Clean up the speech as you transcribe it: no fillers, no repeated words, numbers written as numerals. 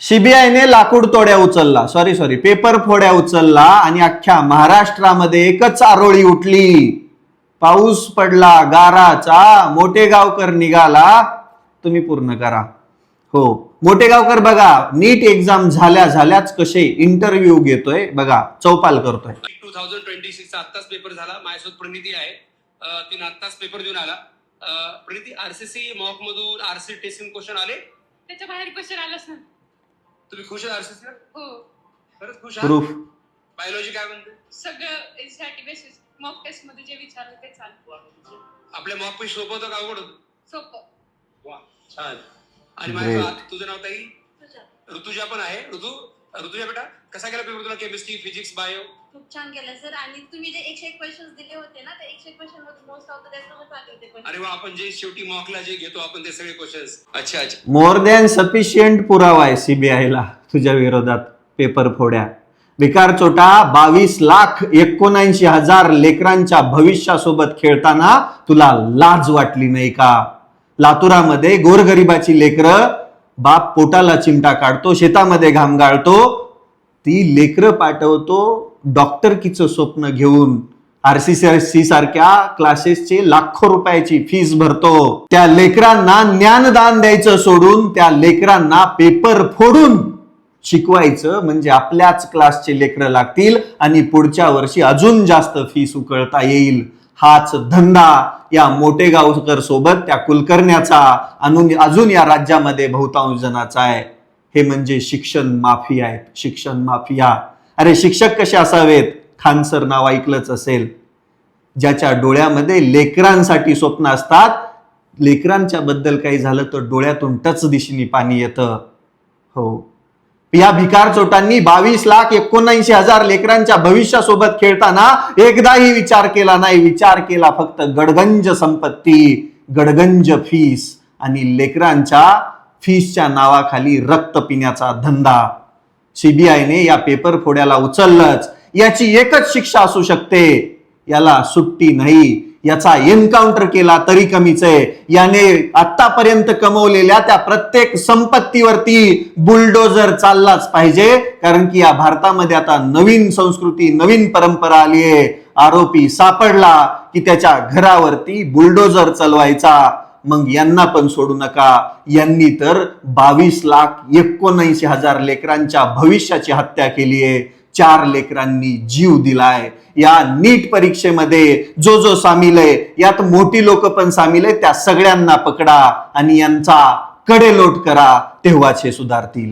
सीबीआयने लाकूड तोड्या उचलला, सॉरी पेपर फोड्या उचलला आणि अख्ख्या महाराष्ट्रामध्ये एकच आरोळी उठली. पाऊस पडला गाराचा, मोठेगावकर निघाला. तुम्ही पूर्ण करा. हो, मोठेगावकर बघा नीट एक्झाम झाल्याच कसे इंटरव्ह्यू घेतोय बघा, चौपाल करतोय. 2026 आत्ताच पेपर झाला. माझ्यासोबत प्रणिती आहे, तिने आत्ताच पेपर देऊन आला. प्रणिती, आरसीसी मॉक मधून आरसी टेस्टिंग क्वेश्चन आले, त्याच्या बाहेर क्वेश्चन आलाच ना. तुम्ही खुश आहात आरसीसी? हो, खरंच खुश आहात? प्रूफ बायोलॉजी काय म्हणते? सगळं एसआरटी बेसिस मॉक टेस्ट मध्ये जे विचारलं ते चालू. आपल्या मॉक पेस्ट सोपं होतं का अवघड होतं? सोपं. वा, छान. आणि माझं तुझं नाव ताई? ऋतुजा पण आहे. ऋतुजा बेटा, कसा गेला पेपर तुला? Chemistry, physics, bio? खूप छान गेला सर. आणि तुम्ही जे 101 क्वेश्चन्स दिले होते ना, ते 101 क्वेश्चन मध्ये मोस्ट ऑफ द त्याच्यामध्ये आले होते क्वेश्चन. अरे वा, आपण जे शेवटी मॉकला जे घेतो आपण ते सगळे क्वेश्चन्स. अच्छा. मोर दॅन सफिशियंट पुरावा आहे सीबीआयला तुझ्या विरोधात पेपर फोड्या. भिकार चोटा 22,79,000 लेकरांच्या भविष्यासोबत खेळताना तुला लाज वाटली नाही का? लातुरामध्ये गोरगरिबाची लेकरं, बाप पोटाला चिमटा काढतो, शेतामध्ये घाम गाळतो, ती लेकरं पाठवतो डॉक्टरकीचं स्वप्न घेऊन. आरसीसी सारख्या क्लासेसचे लाखो रुपयाची फीस भरतो. त्या लेकरांना ज्ञानदान द्यायचं सोडून त्या लेकरांना पेपर फोडून शिकवायचं, म्हणजे आपल्याच क्लासचे लेकरं लागतील आणि पुढच्या वर्षी अजून जास्त फीस उकळता येईल. हाच धंदा या मोठेगावकर सोबत त्या कुलकर्ण्याचा अजून या राज्यामध्ये बहुतांश जणाचा आहे. हे म्हणजे शिक्षण माफिया आहेत, शिक्षण माफिया. अरे शिक्षक कसे असावेत? खान सर नाव ऐकलंच असेल. ज्याच्या डोळ्यामध्ये लेकरांसाठी स्वप्न असतात, लेकरांच्या बद्दल काही झालं तर डोळ्यातून टच दिशेने पाणी येतं. हो, या भिकार चोटांनी 22,79,000 लेकरांच्या भविष्यासोबत खेळताना एकदाही विचार केला नाही. विचार केला फक्त गडगंज संपत्ती, गडगंज फीस आणि लेकरांच्या फीसच्या नावाखाली रक्त पिण्याचा धंदा. सीबीआयने या पेपर फोड्याला उचललंच. याची एकच शिक्षा असू शकते, याला सुट्टी नाही. याचा एन्काउंटर केला तरी कमीच आहे. याने आतापर्यंत कमवलेल्या त्या प्रत्येक संपत्तीवरती बुलडोजर चाललाच पाहिजे. कारण की या भारतामध्ये आता नवीन संस्कृती, नवीन परंपरा आली आहे. आरोपी सापडला की त्याच्या घरावरती बुलडोजर चालवायचा. मग यांना पण सोडू नका. यांनी तर 22,79,000 लेकरांच्या भविष्याची हत्या केली आहे. 4 लेकरांनी जीव दिलाय. या नीट परीक्षेमध्ये जो सामील आहे, यात मोठी लोक पण सामील आहे, त्या सगळ्यांना पकडा आणि यांचा कडेलोट करा, तेव्हाच हे सुधारतील.